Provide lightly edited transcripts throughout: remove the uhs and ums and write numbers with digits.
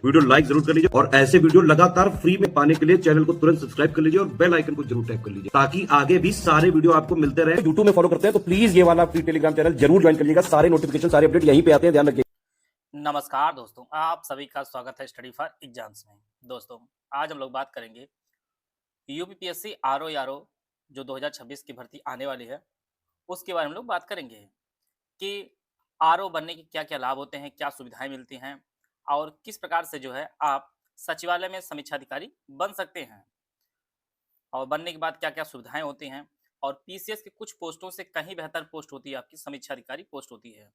Video like जरूर कर लीजिए और ऐसे वीडियो लगातार फ्री में पाने के लिए चैनल को तुरंत सब्सक्राइब कर लीजिए और बेल आइकन को जरूर टैप कर लीजिए ताकि आगे भी सारे वीडियो आपको मिलते रहे। यूट्यूब में फॉलो करते हैं तो प्लीज ये वाला फ्री टेलीग्राम चैनल जरूर ज्वाइन कर लीजिएगा। सारे नोटिफिकेशन सारे अपडेट यहीं पे आते हैं, ध्यान रखिए। नमस्कार दोस्तों, आप सभी का स्वागत है स्टडी फॉर एग्जाम्स में। दोस्तों, आज हम लोग बात करेंगे यूपीपीएससी आरओ जो 2026 की भर्ती आने वाली है उसके बारे में हम लोग बात करेंगे कि आरओ बनने के क्या क्या लाभ होते हैं, क्या सुविधाएं मिलती हैं और किस प्रकार से जो है आप सचिवालय में समीक्षा अधिकारी बन सकते हैं और बनने के बाद क्या क्या सुविधाएं होती हैं। और पीसीएस के कुछ पोस्टों से कहीं बेहतर पोस्ट होती है, आपकी समीक्षा अधिकारी पोस्ट होती है।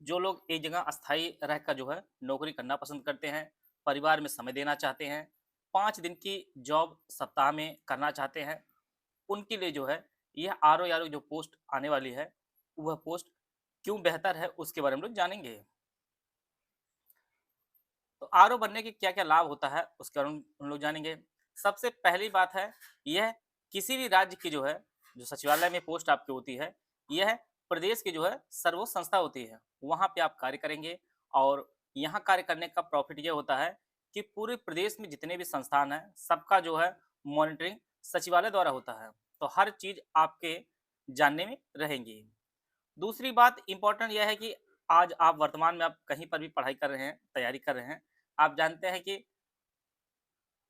जो लोग एक जगह अस्थायी रहकर जो है नौकरी करना पसंद करते हैं, परिवार में समय देना चाहते हैं, 5 दिन की जॉब सप्ताह में करना चाहते हैं, उनके लिए जो है यह आरओ जो पोस्ट आने वाली है वह पोस्ट क्यों बेहतर है उसके बारे में हम लोग जानेंगे। तो आरओ बनने के क्या क्या लाभ होता है उसके बारे में हम लोग जानेंगे। सबसे पहली बात है, यह किसी भी राज्य की जो है जो सचिवालय में पोस्ट आपकी होती है, यह प्रदेश की जो है सर्वोच्च संस्था होती है, वहाँ पे आप कार्य करेंगे। और यहाँ कार्य करने का प्रॉफिट ये होता है कि पूरे प्रदेश में जितने भी संस्थान हैं सबका जो है मॉनिटरिंग सचिवालय द्वारा होता है, तो हर चीज आपके जानने में रहेंगी। दूसरी बात इंपॉर्टेंट यह है कि आज आप वर्तमान में आप कहीं पर भी पढ़ाई कर रहे हैं, तैयारी कर रहे हैं, आप जानते हैं कि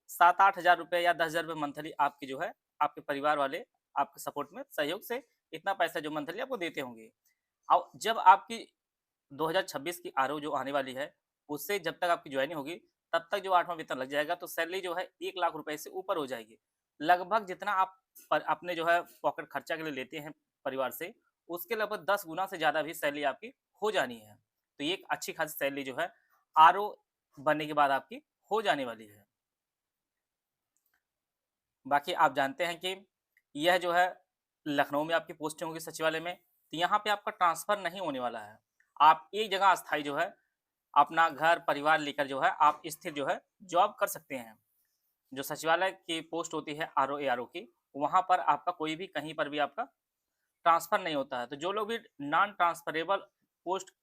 7-8 हज़ार रुपये या 10 हज़ार रुपये मंथली आपकी जो है आपके परिवार वाले आपके सपोर्ट में सहयोग से इतना पैसा जो मंथली आपको देते होंगे। और जब आपकी 2026 की आरओ जो आने वाली है उससे जब तक आपकी ज्वाइनिंग होगी तब तक जो 8वां वेतन लग जाएगा, तो सैलरी जो है 1 लाख रुपए से ऊपर हो जाएगी। लगभग जितना आप अपने जो है पॉकेट खर्चा के लिए लेते हैं परिवार से, उसके लगभग 10 गुना से ज़्यादा भी सैलरी आपकी हो जानी है। तो ये एक अच्छी खासी सैलरी जो है आरओ बनने के बाद आपकी हो जाने वाली है। बाकी आप जानते हैं कि यह जो है लखनऊ में आपकी पोस्टिंग होगी सचिवालय में, तो यहाँ पे आपका ट्रांसफ़र नहीं होने वाला है। आप एक जगह अस्थायी जो है अपना घर परिवार लेकर जो है आप स्थिर जो है जॉब कर सकते हैं। जो सचिवालय की पोस्ट होती है आरओ एआरओ की, वहाँ पर आपका कोई भी कहीं पर भी आपका ट्रांसफ़र नहीं होता है। तो जो लोग भी नॉन ट्रांसफरेबल पोस्ट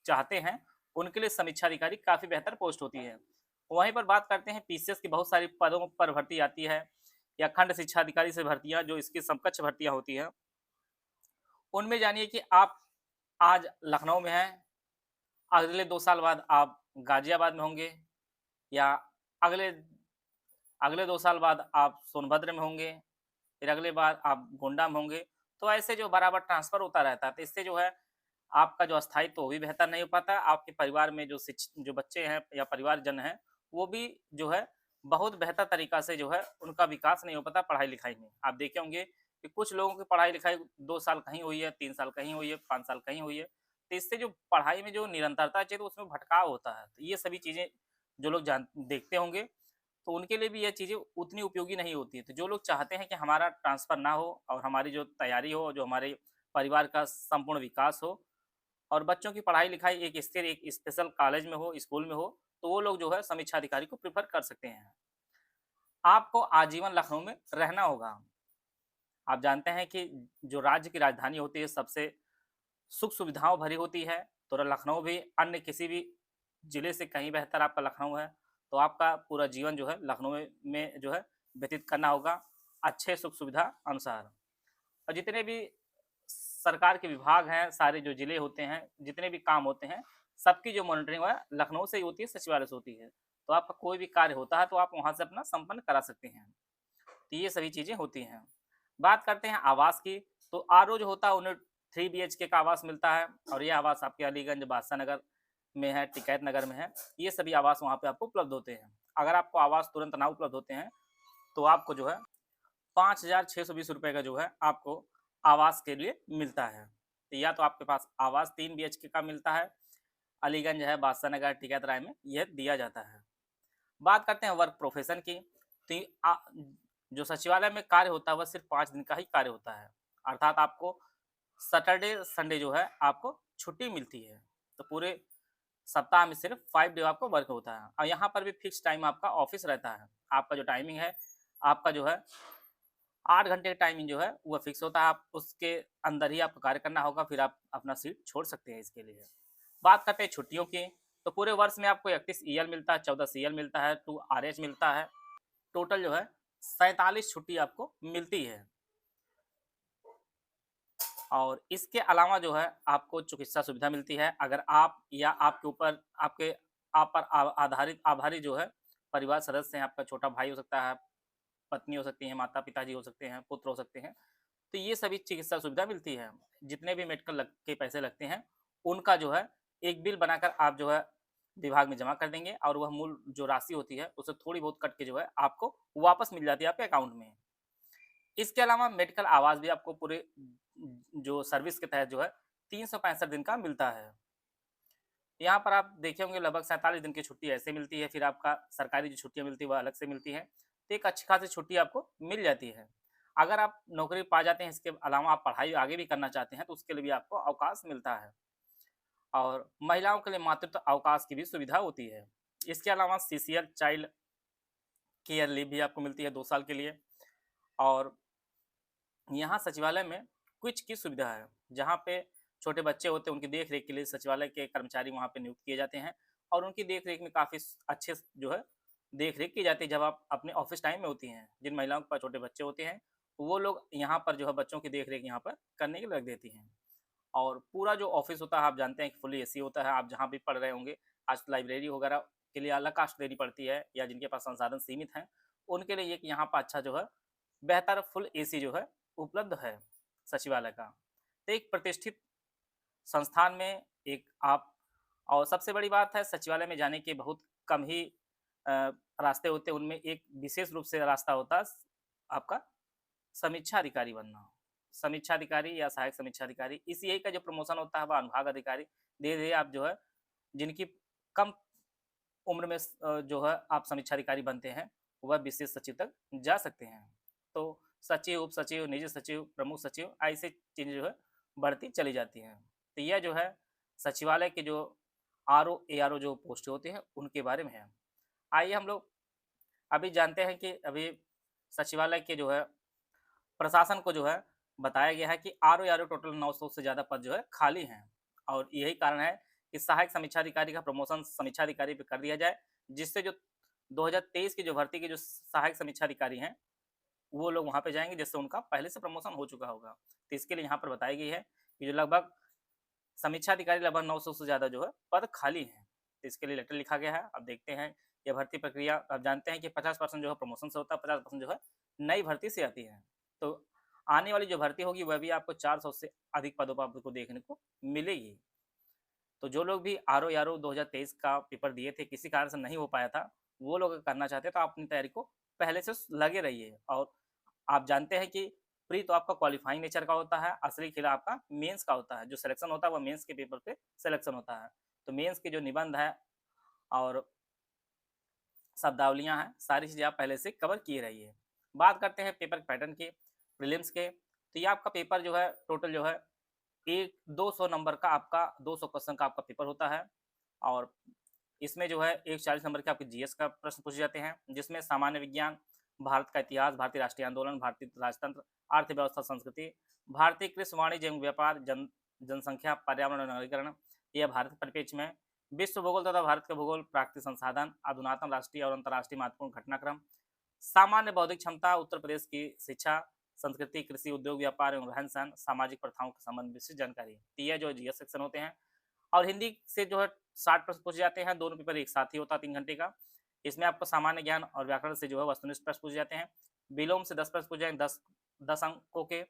चाहते हैं उनके लिए समीक्षा अधिकारी काफ़ी बेहतर पोस्ट होती है। वहीं पर बात करते हैं पीसीएस की बहुत सारी पदों पर भर्ती आती है या खंड शिक्षा अधिकारी से भर्तियां जो इसकी समकक्ष भर्तियां होती हैं। उनमें जानिए कि आप आज लखनऊ में हैं, अगले 2 साल बाद आप गाजियाबाद में होंगे, या अगले अगले 2 साल बाद आप सोनभद्र में होंगे, फिर अगले बार आप गोंडा में होंगे। तो ऐसे जो बराबर ट्रांसफ़र होता रहता है, तो इससे जो है आपका जो स्थायित्व वो भी बेहतर नहीं हो पाता। आपके परिवार में जो बच्चे हैं या परिवारजन हैं, वो भी जो है बहुत बेहतर तरीक़ा से जो है उनका विकास नहीं हो पाता पढ़ाई-लिखाई में। आप देखे होंगे कि कुछ लोगों की पढ़ाई-लिखाई 2 साल कहीं हुई है, 3 साल कहीं हुई है, 5 साल कहीं हुई है। तो इससे जो पढ़ाई में जो निरंतरता चाहिए तो उसमें भटकाव होता है। तो ये सभी चीज़ें जो लोग देखते होंगे, तो उनके लिए भी ये चीज़ें उतनी उपयोगी नहीं होती है। तो जो लोग चाहते हैं कि हमारा ट्रांसफ़र ना हो और हमारी जो तैयारी हो, जो हमारे परिवार का संपूर्ण विकास हो और बच्चों की पढ़ाई-लिखाई एक स्थिर एक स्पेशल कॉलेज में हो, स्कूल में हो, तो वो लोग जो है समीक्षा अधिकारी को प्रेफ़र कर सकते हैं। आपको आजीवन लखनऊ में रहना होगा। आप जानते हैं कि जो राज्य की राजधानी होती है सबसे सुख-सुविधाओं भरी होती है, तो लखनऊ भी अन्य किसी भी ज़िले से कहीं बेहतर आपका लखनऊ है। तो आपका पूरा जीवन जो है लखनऊ में जो है व्यतीत करना होगा, अच्छे सुख-सुविधा अनुसार। और जितने भी सरकार के विभाग हैं, सारे जो ज़िले होते हैं, जितने भी काम होते हैं, सबकी जो मॉनिटरिंग है लखनऊ से ही होती है, सचिवालय से होती है। तो आपका कोई भी कार्य होता है तो आप वहाँ से अपना संपन्न करा सकते हैं। तो ये सभी चीज़ें होती हैं। बात करते हैं आवास की, तो आरओ जो होता है उन्हें 3 बीएचके का आवास मिलता है और ये आवास आपके अलीगंज, बादशाह नगर में है, टिकैत नगर में है। ये सभी आवास वहाँ पे आपको उपलब्ध होते हैं। अगर आपको आवास तुरंत ना उपलब्ध होते हैं, तो आपको जो है 5,620 रुपए का जो है आपको आवास के लिए मिलता है। तो या तो आपके पास आवास 3 बीएचके का मिलता है, अलीगंज है, बादशाह नगर, टिकैत राय में यह दिया जाता है। बात करते हैं वर्क प्रोफेशन की, तो जो सचिवालय में कार्य होता है वह सिर्फ 5 दिन का ही कार्य होता है। अर्थात आपको सैटरडे, संडे जो है आपको छुट्टी मिलती है। तो पूरे सप्ताह में सिर्फ 5 डे आपको वर्क होता है और यहाँ पर भी फिक्स टाइम आपका ऑफिस रहता है। आपका जो टाइमिंग है, आपका जो है 8 घंटे का टाइमिंग जो है वो फिक्स होता है। आप उसके अंदर ही आपको कार्य करना होगा, फिर आप अपना सीट छोड़ सकते हैं इसके लिए। बात करते हैं छुट्टियों की, तो पूरे वर्ष में आपको 31 ईएल मिलता है, 14 सीएल मिलता है, 2 आरएच मिलता है। टोटल जो है 47 छुट्टी आपको मिलती है। और इसके अलावा जो है आपको चिकित्सा सुविधा मिलती है। अगर आप या आपके ऊपर आपके आप पर आधारित आभारी जो है परिवार सदस्य हैं, आपका छोटा भाई हो सकता है, पत्नी हो सकती है, माता-पिताजी हो सकते हैं, पुत्र हो सकते हैं, तो ये सभी चिकित्सा सुविधा मिलती है। जितने भी मेडिकल के पैसे लगते हैं, उनका जो है एक बिल बनाकर आप जो है विभाग में जमा कर देंगे और वह मूल जो राशि होती है, उससे थोड़ी बहुत कट के जो है आपको वापस मिल जाती है आपके अकाउंट में। इसके अलावा मेडिकल आवास भी आपको पूरे जो सर्विस के तहत जो है 365 दिन का मिलता है। यहाँ पर आप देखे होंगे लगभग 47 दिन की छुट्टी ऐसे मिलती है, फिर आपका सरकारी जो छुट्टियाँ मिलती है वह अलग से मिलती है। तो एक अच्छी खासी छुट्टी आपको मिल जाती है। अगर आप नौकरी पा जाते हैं, इसके अलावा आप पढ़ाई आगे भी करना चाहते हैं, तो उसके लिए भी आपको अवकाश मिलता है। और महिलाओं के लिए मातृत्व अवकाश की भी सुविधा होती है। इसके अलावा सीसीएल चाइल्ड केयर लीव भी आपको मिलती है 2 साल के लिए। और यहाँ सचिवालय में क्विज की सुविधा है, जहाँ पे छोटे बच्चे होते हैं, उनकी देख-रेख के लिए सचिवालय के कर्मचारी वहाँ पे नियुक्त किए जाते हैं और उनकी देख-रेख में काफ़ी अच्छे जो है देख-रेख की जाती है जब आप अपने ऑफ़िस टाइम में होती हैं। जिन महिलाओं के पास छोटे बच्चे होते हैं, वो लोग यहाँ पर जो है बच्चों की देख-रेख यहाँ पर करने के लिए रख देती हैं। और पूरा जो ऑफ़िस होता है आप जानते हैं कि फुली एसी होता है, आप जहाँ भी पढ़ रहे होंगे, आज तो लाइब्रेरी वगैरह के लिए अलग कास्ट देनी पड़ती है या जिनके पास संसाधन सीमित हैं, उनके लिए एक यहाँ पर अच्छा जो है बेहतर फुल एसी जो है उपलब्ध है सचिवालय का। तो एक प्रतिष्ठित संस्थान में एक आप और सबसे बड़ी बात है सचिवालय में जाने के बहुत कम ही अ, रास्ते होते हैं, उनमें एक विशेष रूप से रास्ता होता है आपका समीक्षा अधिकारी बनना। समीक्षा अधिकारी या सहायक समीक्षा अधिकारी इस यही का जो प्रमोशन होता है वह अनुभाग अधिकारी धीरे-धीरे आप जो है जिनकी कम उम्र में जो है आप समीक्षा अधिकारी बनते हैं, वह विशेष सचिव तक जा सकते हैं। तो सचिव, उप सचिव, निजी सचिव, प्रमुख सचिव ऐसे चीज़ें जो है बढ़ती चली जाती हैं। तो यह जो है सचिवालय के जो आरओ, एआरओ जो पोस्ट होते हैं उनके बारे में है। आइए हम लोग अभी जानते हैं कि अभी सचिवालय के जो है प्रशासन को जो है बताया गया है कि आरओ-एआरओ टोटल 900 से ज़्यादा पद जो है खाली हैं और यही कारण है कि सहायक समीक्षा अधिकारी का प्रमोशन समीक्षा अधिकारी पे कर दिया जाए, जिससे जो 2023 की जो भर्ती के जो सहायक समीक्षा अधिकारी हैं, वो लोग वहाँ पे जाएँगे जिससे उनका पहले से प्रमोशन हो चुका होगा। तो इसके लिए यहाँ पर बताई गई है कि जो लगभग समीक्षा अधिकारी लगभग 900 से ज़्यादा जो है पद खाली हैं। तो इसके लिए लेटर लिखा गया है। अब देखते हैं ये भर्ती प्रक्रिया आप जानते हैं कि 50% जो है प्रमोशन से होता है, 50% जो है नई भर्ती से आती है। तो आने वाली जो भर्ती होगी वह भी आपको 400 से अधिक पदों पर आपको देखने को मिलेगी। तो जो लोग भी आरओ-एआरओ 2023 का पेपर दिए थे, किसी कारण से नहीं हो पाया था, वो लोग अगर करना चाहते हैं तो आप अपनी तैयारी को पहले से लगे रहिए और आप जानते हैं कि प्री तो आपका क्वालिफाइंग नेचर का होता है, असली खेल आपका मेंस का होता है। जो सिलेक्शन होता है वो मेंस के पेपर पे सिलेक्शन होता है। तो मेंस के जो निबंध है और शब्दावलियाँ हैं, सारी चीज़ें आप पहले से कवर किए रहिए। बात करते हैं पेपर पैटर्न की, प्रीलिम्स के, तो ये आपका पेपर जो है टोटल जो है एक 200 नंबर का आपका 200 क्वेश्चन का आपका पेपर होता है और इसमें जो है एक 40 नंबर के आपके जीएस का प्रश्न पूछे जाते हैं, जिसमें सामान्य विज्ञान, भारत का इतिहास, भारतीय राष्ट्रीय आंदोलन, भारतीय राजतंत्र, अर्थव्यवस्था, संस्कृति, भारतीय कृषि, वाणिज्य एवं व्यापार, जनसंख्या, पर्यावरण और नगरीकरण, यह भारत के परिप्रेक्ष्य में, विश्व भूगोल तथा भारत का भूगोल, प्राकृतिक संसाधन, अधुनातन राष्ट्रीय और अंतर्राष्ट्रीय महत्वपूर्ण घटनाक्रम, सामान्य बौद्धिक क्षमता, उत्तर प्रदेश की शिक्षा, संस्कृति, कृषि, उद्योग, व्यापार एवं रहन-सहन, सामाजिक प्रथाओं के संबंध में विशिष्ट जानकारी। तो यह जो जीएस सेक्शन होते हैं और हिंदी से जो है 60 प्रश्न पूछे जाते हैं, दोनों पेपर एक साथ ही होता है 3 घंटे का। इसमें आपको सामान्य ज्ञान और व्याकरण से जो है वस्तुनिष्ठ प्रश्न पूछे जाते हैं। विलोम से 10 प्रश्न पूछे जाएँगे, 10 अंकों के।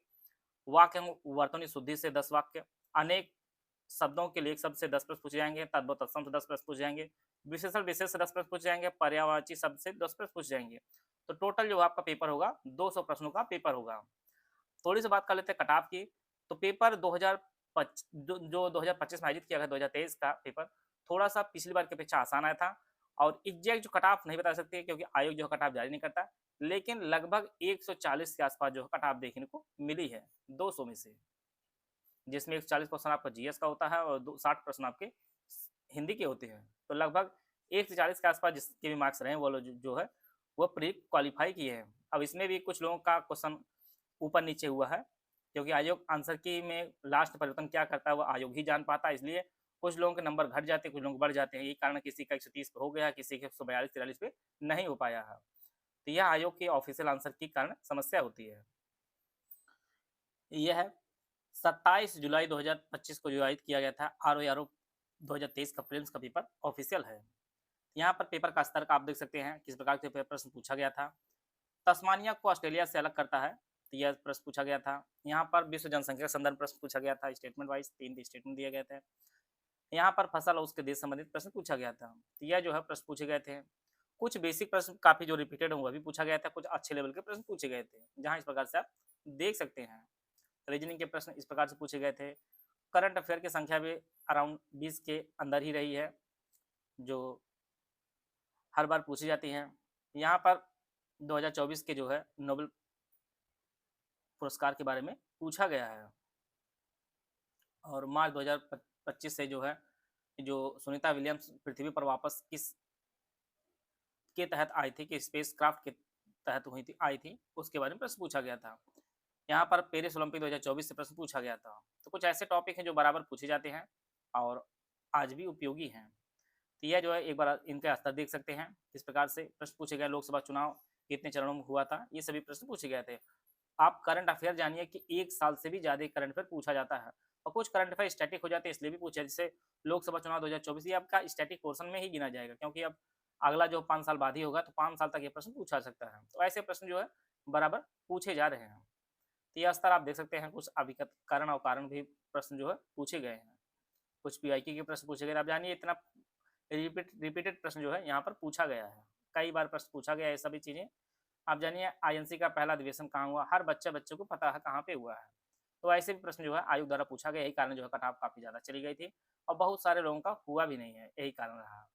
वाक्य एवं वर्तनी शुद्धि से 10 वाक्य। अनेक शब्दों के लिए एक शब्द से 10 प्रश्न पूछे जाएँगे, तद्भव तत्सम से 10 प्रश्न पूछे जाएँगे, विशेषण विशेष से 10 प्रश्न पूछे जाएँगे, पर्यायवाची शब्द से 10 प्रश्न पूछे जाएँगे। तो टोटल जो आपका पेपर होगा 200 प्रश्नों का पेपर होगा। थोड़ी-सी बात कर लेते हैं कट ऑफ की, तो पेपर 2025 में आयोजित किया गया 2023 का पेपर, थोड़ा-सा पिछली बार की अपेक्षा आसान आया था और एग्ज़ैक्ट जो कट ऑफ नहीं बता सकते क्योंकि आयोग जो है कट ऑफ जारी नहीं करता, लेकिन लगभग 140 के आस-पास जो है कट ऑफ देखने को मिली है, 200 में से। जिसमें 140 क्वेश्चन आपका जीएस का होता है और 60 प्रश्न आपके हिंदी के होते हैं। तो लगभग 1 से 40 के आस-पास जिसके भी मार्क्स रहे हैं वो लोग जो है, वो प्री क्वालीफाई किए हैं। अब इसमें भी कुछ लोगों का क्वेश्चन ऊपर-नीचे हुआ है, क्योंकि आयोग आंसर की में लास्ट परिवर्तन क्या करता है वो आयोग ही जान पाता है, इसलिए कुछ लोगों के नंबर घट जाते हैं, कुछ लोगों के बढ़ जाते हैं। यही कारण है किसी का 130 पे हो गया, किसी के 142-43 पे नहीं हो पाया है। तो यह आयोग के ऑफिशियल आंसर के कारण समस्या होती है। यह है 27 जुलाई 2025 को जो आयोजित किया गया था आरओ 2023 का प्रीलिम्स का पेपर ऑफिशियल है। यहाँ पर पेपर का स्तर का आप देख सकते हैं किस प्रकार के प्रश्न पूछा गया था। तस्मानिया को ऑस्ट्रेलिया से अलग करता है, तो यह प्रश्न पूछा गया था। यहाँ पर विश्व जनसंख्या संदर्भ प्रश्न पूछा गया था, स्टेटमेंट वाइज 3 स्टेटमेंट दिए गए थे। यहाँ पर फसल और उसके देश संबंधित प्रश्न पूछा गया था, तो यह जो है प्रश्न पूछे गए थे। कुछ बेसिक प्रश्न काफी जो रिपीटेड हुआ भी पूछा गया था, कुछ अच्छे लेवल के प्रश्न पूछे गए थे, जहाँ इस प्रकार से आप देख सकते हैं। रीजनिंग के प्रश्न इस प्रकार से पूछे गए थे। करंट अफेयर की संख्या भी अराउंड 20 के अंदर ही रही है, जो हर बार पूछी जाती है। यहाँ पर 2024 के जो है नोबेल पुरस्कार के बारे में पूछा गया है। और मार्च 2025 से जो है जो सुनीता विलियम्स पृथ्वी पर वापस किस के तहत आई थी, कि स्पेस क्राफ्ट के तहत हुई थी आई थी, उसके बारे में प्रश्न पूछा गया था। यहाँ पर पेरिस ओलंपिक 2024 से प्रश्न पूछा गया था। तो कुछ ऐसे टॉपिक हैं जो बराबर पूछे जाते हैं और आज भी उपयोगी हैं। तो यह जो है एक बार इनका स्तर देख सकते हैं किस प्रकार से प्रश्न पूछे गए। लोकसभा चुनाव कितने चरणों में हुआ था, ये सभी प्रश्न पूछे गए थे। आप करंट अफेयर जानिए कि 1 साल से भी ज़्यादा करंट अफेयर पूछा जाता है, और कुछ करंट अफेयर स्टैटिक हो जाते हैं इसलिए भी पूछे। जैसे लोकसभा चुनाव 2024 ये आपका स्टैटिक पोर्शन में ही गिना जाएगा, क्योंकि अब अगला जो 5 साल बाद ही होगा, तो 5 साल तक ये प्रश्न पूछा सकता है। तो ऐसे प्रश्न जो है बराबर पूछे जा रहे हैं। तो यह स्तर आप देख सकते हैं। कुछ अभिकत कारण और कारण भी प्रश्न जो है पूछे गए हैं। कुछ पीआईक्यू के प्रश्न पूछे गए। आप जानिए इतना रिपीटेड प्रश्न जो है यहाँ पर पूछा गया है, कई बार प्रश्न पूछा गया है। ये सभी चीज़ें आप जानिए। आईएनसी का पहला अधिवेशन कहाँ हुआ, हर बच्चे को पता है कहाँ पे हुआ है। तो ऐसे भी प्रश्न जो है आयोग द्वारा पूछा गया, यही कारण जो है कट ऑफ काफ़ी ज़्यादा चली गई थी, और बहुत सारे लोगों का हुआ भी नहीं है, यही कारण रहा।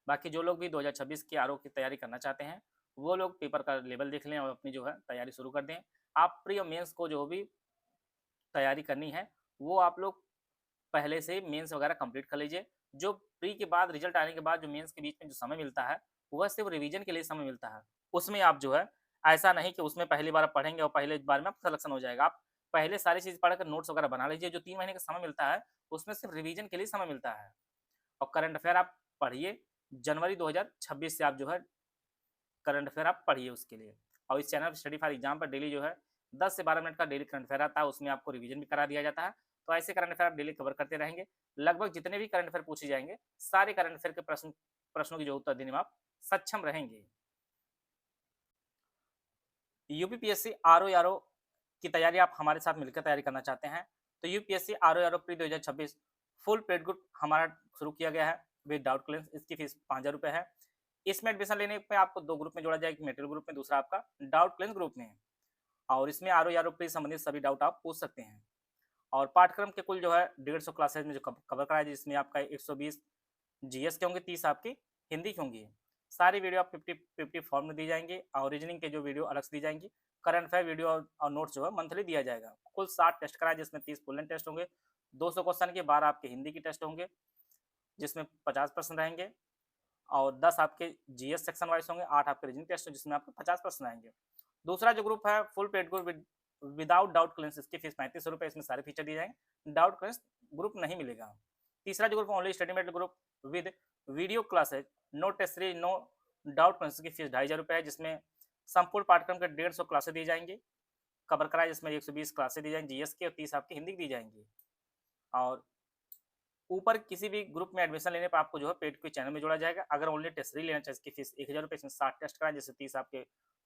बाकी जो लोग भी 2026 के आरओ की तैयारी करना चाहते हैं, वो लोग पेपर का लेवल देख लें और अपनी जो है तैयारी शुरू कर दें। आप प्री और मेंस को जो भी तैयारी करनी है, वो आप लोग पहले से मेंस वगैरह कंप्लीट कर लीजिए। जो प्री के बाद रिजल्ट आने के बाद जो मेंस के बीच में जो समय मिलता है, वह सिर्फ रिवीजन के लिए समय मिलता है। उसमें आप जो है ऐसा नहीं कि उसमें पहली बार आप पढ़ेंगे और पहले बार में आपका सिलेक्शन हो जाएगा। आप पहले सारी चीज़ पढ़कर नोट्स वगैरह बना लीजिए। जो 3 महीने का समय मिलता है, उसमें सिर्फ रिवीजन के लिए समय मिलता है। और करंट अफेयर आप पढ़िए, जनवरी 2026 से आप जो है करंट अफेयर आप पढ़िए उसके लिए। और इस चैनल स्टडी फॉर एग्जाम पर डेली जो है 10 से 12 मिनट का डेली करंट अफेयर आता है, उसमें आपको रिवीजन भी करा दिया जाता है। तो ऐसे करंट अफेयर आप डेली कवर करते रहेंगे। लगभग जितने भी करंट अफेयर पूछे जाएंगे, सारे करंट अफेयर के प्रश्नों की जो उत्तर देने में आप सक्षम रहेंगे। यूपीपीएससी आरओ की तैयारी आप हमारे साथ मिलकर तैयारी करना चाहते हैं, तो UPSC RO pre 2026 full paid group हमारा शुरू किया गया है विद डाउट क्लियरेंस। इसकी फीस 5000 रुपये है। इसमें एडमिशन लेने पे आपको 2 ग्रुप में जोड़ा जाएगा, मेटेरियल ग्रुप में, दूसरा आपका डाउट क्लियरेंस ग्रुप में। और इसमें आरओ प्री संबंधित सभी डाउट आप पूछ सकते हैं। और पाठ्यक्रम के कुल जो है 150 क्लासेज में जो कवर कराया, जिसमें आपका 120 जीएस के होंगे, 30 आपकी हिंदी की होंगी। सारी वीडियो आप 50-50 फॉर्म में दी जाएंगी, और रीजनिंग के जो वीडियो अलग से दी जाएंगी। करंट अफेयर वीडियो और नोट्स जो है मंथली दिया जाएगा। कुल 60 टेस्ट कराए, जिसमें 30 फुल एंड टेस्ट होंगे, 200 क्वेश्चन के, 12 आपके हिंदी की टेस्ट होंगे जिसमें 50 प्रश्न रहेंगे, और 10 आपके जीएस सेक्शन वाइज होंगे, 8 आपके रीजनिंग टेस्ट जिसमें आपके 50 प्रश्न आएंगे। दूसरा जो ग्रुप है full paid group without doubt clearance, इसकी फीस 3500 रुपये। इसमें सारे फीचर दिए जाएंगे, डाउट क्लियरेंस ग्रुप नहीं मिलेगा। तीसरा जो group only study material group with video classes, no test series, no doubt clearance की फीस 2500 रुपये है, जिसमें संपूर्ण पाठ्यक्रम के 150 क्लासेज दी जाएंगी कवर कराए, जिसमें 120 क्लासेज दी जाएंगी जीएस की, और 30 आपकी हिंदी की दी जाएंगी। और ऊपर किसी भी ग्रुप में एडमिशन लेने पर आपको जो है पेड के चैनल में जोड़ा जाएगा। अगर ओनली टेस्ट सीरीज लेना चाहिए, इसकी फीस 1000 रुपये। इसमें 60 टेस्ट कराए, जिससे 30 आपके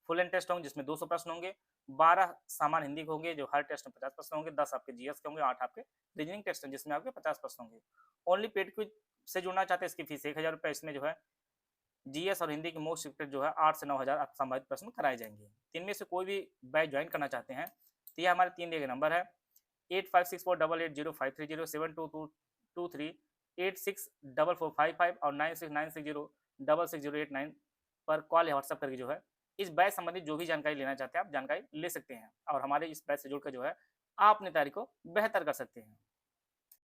फुल एंड टेस्ट होंगे, जिसमें 200 प्रश्न होंगे, 12 सामान्य हिंदी के होंगे, जो हर टेस्ट में 50 प्रश्न होंगे, 10 आपके जीएस के होंगे, 8 आपके रीजनिंग टेस्ट हैं, जिसमें आपके 50 प्रश्न होंगे। ओनली पेड क्विज से जुड़ना चाहते हैं, इसकी फीस 1000 रुपये। इसमें जो है जीएस और हिंदी की मोस्ट सिक्रेट जो है 8 से 9000 संभावित प्रश्न कराए जाएंगे। इनमें से कोई भी बैच ज्वाइन करना चाहते हैं, तो ये हमारे 3 दिए गए नंबर है 8564880530, 7223864455 और 9696066089 पर कॉल या व्हाट्सएप करके जो है इस बैच संबंधित जो भी जानकारी लेना चाहते हैं आप जानकारी ले सकते हैं, और हमारे इस बैच से जुड़कर जो है आप अपनी तैयारी को बेहतर कर सकते हैं।